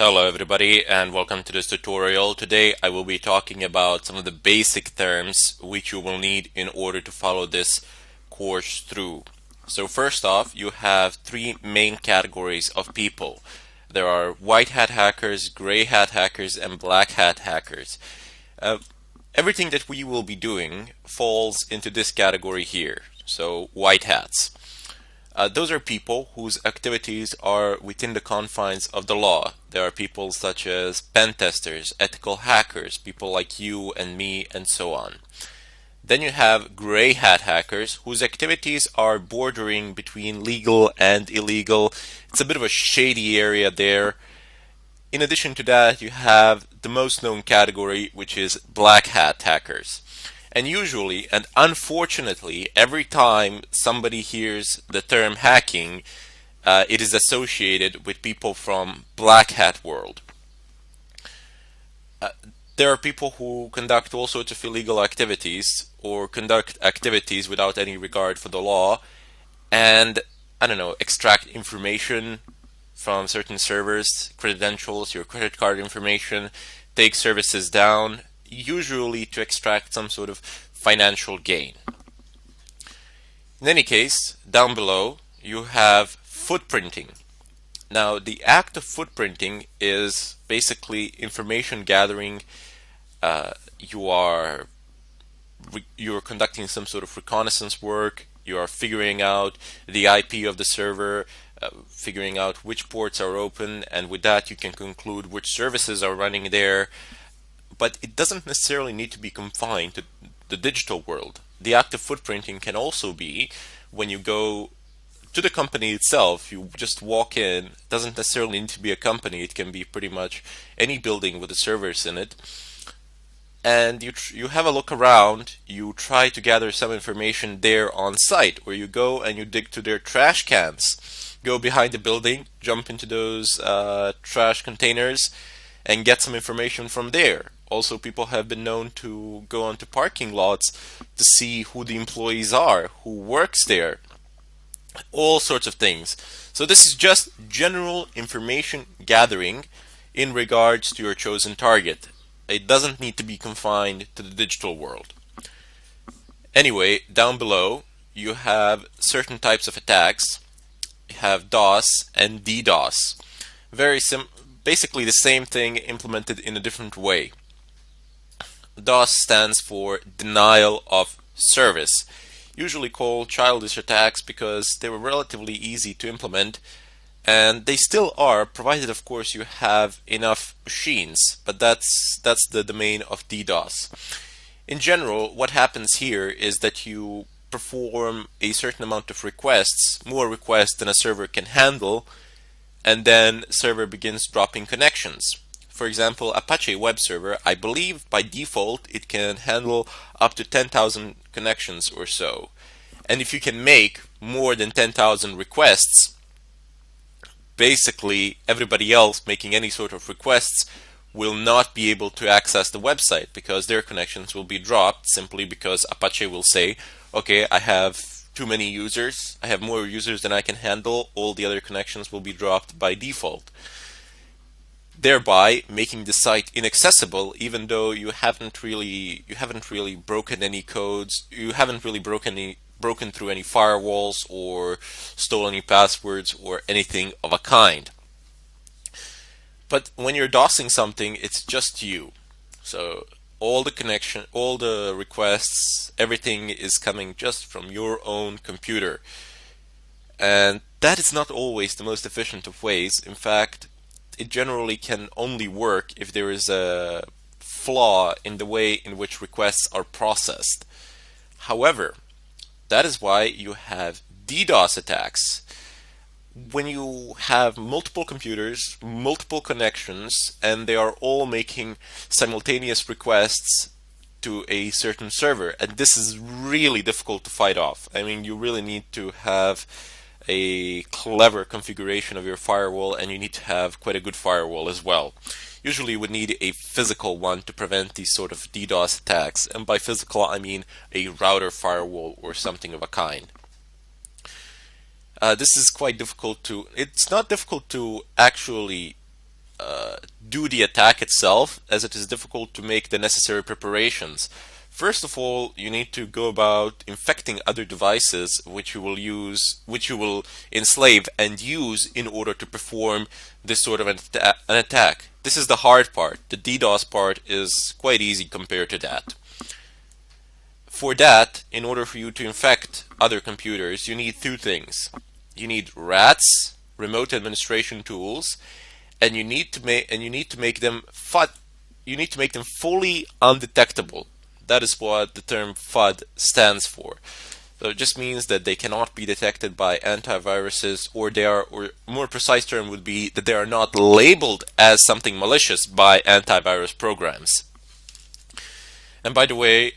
Hello everybody and welcome to this tutorial. Today I will be talking about some of the basic terms which you will need in order to follow this course through. So first off, you have three main categories of people. There are white hat hackers, gray hat hackers, and black hat hackers. Everything that we will be doing falls into this category here. So white hats. Those are people whose activities are within the confines of the law. There are people such as pen testers, ethical hackers, people like you and me, and so on. Then you have gray hat hackers whose activities are bordering between legal and illegal. It's a bit of a shady area there. In addition to that, you have the most known category, which is black hat hackers. And usually, and unfortunately, every time somebody hears the term hacking, it is associated with people from black hat world. There are people who conduct all sorts of illegal activities or conduct activities without any regard for the law and, I don't know, extract information from certain servers, credentials, your credit card information, take services down, usually to extract some sort of financial gain. In any case, down below you have footprinting. Now, the act of footprinting is basically information gathering. You're conducting some sort of reconnaissance work. You are figuring out the IP of the server, figuring out which ports are open, and with that you can conclude which services are running there. But it doesn't necessarily need to be confined to the digital world. The act of footprinting can also be when you go to the company itself. You just walk in. It doesn't necessarily need to be a company. It can be pretty much any building with the servers in it. And you have a look around. You try to gather some information there on site, or you go and you dig to their trash cans. Go behind the building, jump into those trash containers, and get some information from there. Also, people have been known to go onto parking lots to see who the employees are, who works there, all sorts of things. So this is just general information gathering in regards to your chosen target. It doesn't need to be confined to the digital world. Anyway, down below you have certain types of attacks. You have DOS and DDoS. Basically the same thing implemented in a different way. DOS stands for denial of service, usually called childish attacks because they were relatively easy to implement, and they still are, provided of course you have enough machines, but that's the domain of DDoS. In general, what happens here is that you perform a certain amount of requests, more requests than a server can handle, and then server begins dropping connections. For example, Apache web server, I believe by default it can handle up to 10,000 connections or so. And if you can make more than 10,000 requests, basically everybody else making any sort of requests will not be able to access the website because their connections will be dropped simply because Apache will say, okay, I have too many users, I have more users than I can handle, all the other connections will be dropped by default, thereby making the site inaccessible even though you haven't really broken any codes, you haven't really broken through any firewalls or stolen any passwords or anything of a kind. But when you're DOSing something, it's just you. So all the requests, everything is coming just from your own computer. And that is not always the most efficient of ways. In fact, it generally can only work if there is a flaw in the way in which requests are processed. However, that is why you have DDoS attacks. When you have multiple computers, multiple connections, and they are all making simultaneous requests to a certain server, and this is really difficult to fight off. I mean, you really need to have a clever configuration of your firewall, and you need to have quite a good firewall as well. Usually you would need a physical one to prevent these sort of DDoS attacks, and by physical I mean a router firewall or something of a kind. This is quite difficult to, it's not difficult to actually do the attack itself, as it is difficult to make the necessary preparations. First of all, you need to go about infecting other devices which you will enslave and use in order to perform this sort of an attack. This is the hard part. The DDoS part is quite easy compared to that. For that, in order for you to infect other computers, you need two things. You need RATs, remote administration tools, and you need to make them fully undetectable. That is what the term FUD stands for. So it just means that they cannot be detected by antiviruses, or more precise term would be that they are not labeled as something malicious by antivirus programs. And by the way,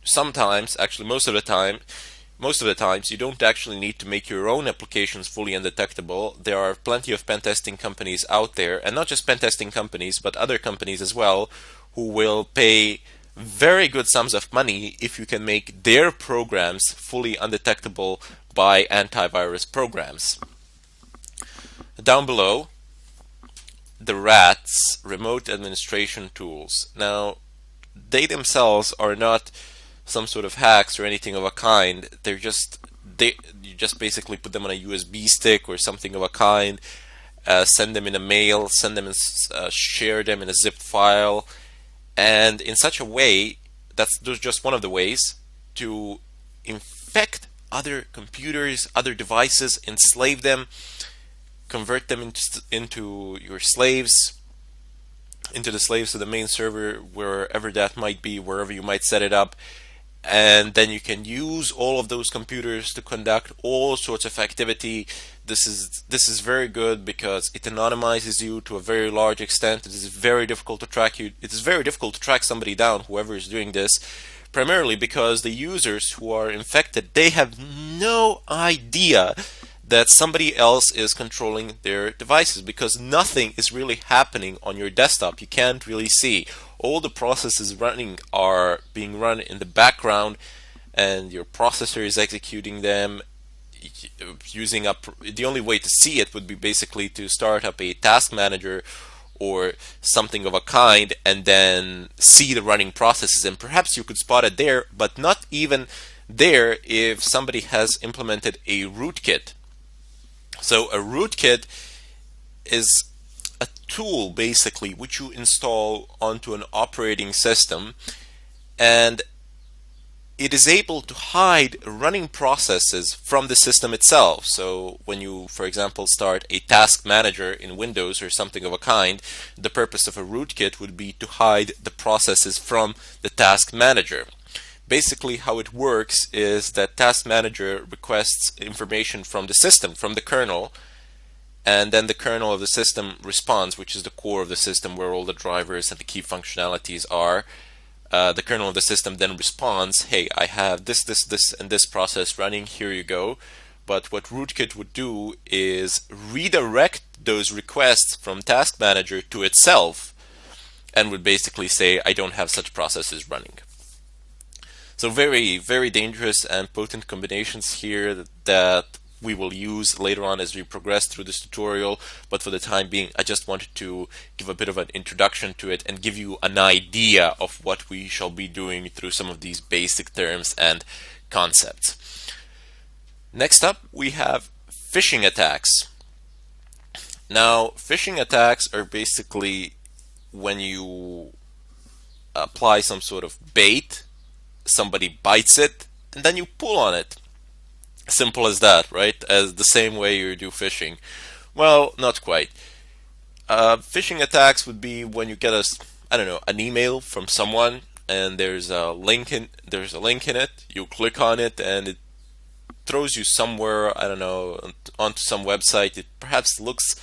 sometimes, actually most of the times, you don't actually need to make your own applications fully undetectable. There are plenty of pen testing companies out there, and not just pen testing companies, but other companies as well, who will pay very good sums of money if you can make their programs fully undetectable by antivirus programs. Down below, the RATs, remote administration tools. Now, they themselves are not some sort of hacks or anything of a kind. You just basically put them on a USB stick or something of a kind, send them in a mail, share them in a zip file, and in such a way, that's just one of the ways to infect other computers, other devices, enslave them, convert them into your slaves, into the slaves of the main server, wherever that might be, wherever you might set it up. And then you can use all of those computers to conduct all sorts of activity. This is very good because it anonymizes you to a very large extent. It is very difficult to track you. It is very difficult to track somebody down, whoever is doing this, primarily because the users who are infected, they have no idea that somebody else is controlling their devices, because nothing is really happening on your desktop. You can't really see. All the processes running are being run in the background, and your processor is executing them using up. The only way to see it would be basically to start up a task manager or something of a kind, and then see the running processes, and perhaps you could spot it there, but not even there if somebody has implemented a rootkit. So a rootkit is a tool basically which you install onto an operating system, and it is able to hide running processes from the system itself. So when you, for example, start a task manager in Windows or something of a kind, the purpose of a rootkit would be to hide the processes from the task manager. Basically, how it works is that task manager requests information from the system, from the kernel, and then the kernel of the system responds, which is the core of the system where all the drivers and the key functionalities are. The kernel of the system then responds, hey, I have this, and this process running, here you go. But what Rootkit would do is redirect those requests from task manager to itself, and would basically say, I don't have such processes running. So very, very dangerous and potent combinations here that we will use later on as we progress through this tutorial, but for the time being I just wanted to give a bit of an introduction to it and give you an idea of what we shall be doing through some of these basic terms and concepts. Next up, we have phishing attacks. Now, phishing attacks are basically when you apply some sort of bait, somebody bites it, and then you pull on it. Simple as that, right? As the same way you do phishing. Well, not quite. Phishing attacks would be when you get an email from someone, and there's a link in it. You click on it, and it throws you somewhere, onto some website. It perhaps looks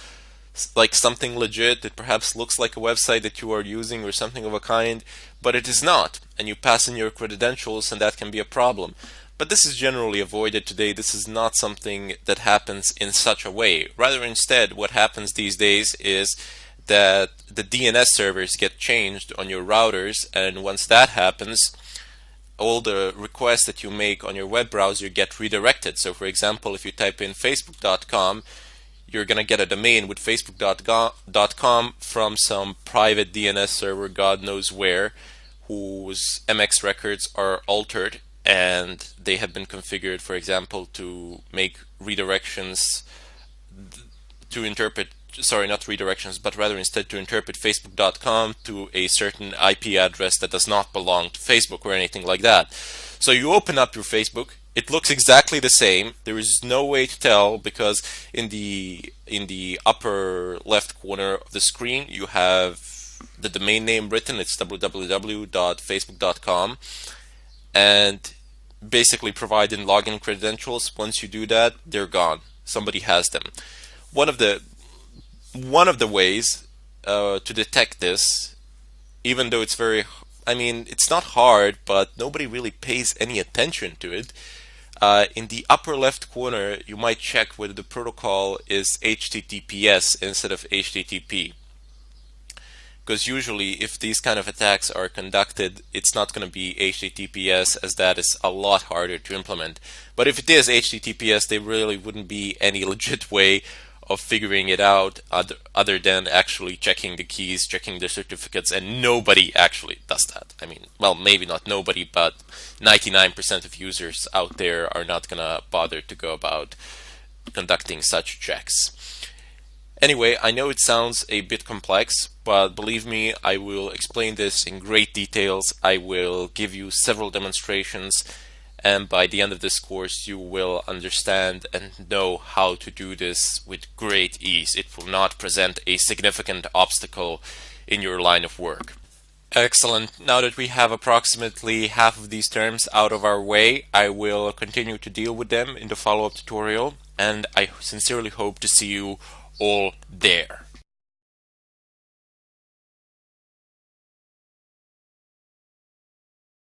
like something legit. It perhaps looks like a website that you are using or something of a kind, but it is not. And you pass in your credentials, and that can be a problem. But this is generally avoided today. This is not something that happens in such a way. Rather, instead, what happens these days is that the DNS servers get changed on your routers, and once that happens, all the requests that you make on your web browser get redirected. So for example, if you type in facebook.com, you're going to get a domain with facebook.com from some private DNS server, God knows where, whose MX records are altered, and they have been configured, for example, to make redirections to interpret, sorry, not redirections, but rather instead to interpret facebook.com to a certain IP address that does not belong to Facebook or anything like that. So you open up your Facebook, it looks exactly the same. There is no way to tell, because in the upper left corner of the screen you have the domain name written. It's www.facebook.com, and basically provide in login credentials. Once you do that, they're gone. Somebody has them. One of the ways to detect this, even though it's very, I mean, it's not hard, but nobody really pays any attention to it. In the upper left corner, you might check whether the protocol is HTTPS instead of HTTP. Because usually, if these kind of attacks are conducted, it's not going to be HTTPS, as that is a lot harder to implement. But if it is HTTPS, there really wouldn't be any legit way of figuring it out other than actually checking the keys, checking the certificates, and nobody actually does that. I mean, well, maybe not nobody, but 99% of users out there are not going to bother to go about conducting such checks. Anyway, I know it sounds a bit complex, but believe me, I will explain this in great details. I will give you several demonstrations, and by the end of this course you will understand and know how to do this with great ease. It will not present a significant obstacle in your line of work. Excellent. Now that we have approximately half of these terms out of our way, I will continue to deal with them in the follow-up tutorial, and I sincerely hope to see you all there.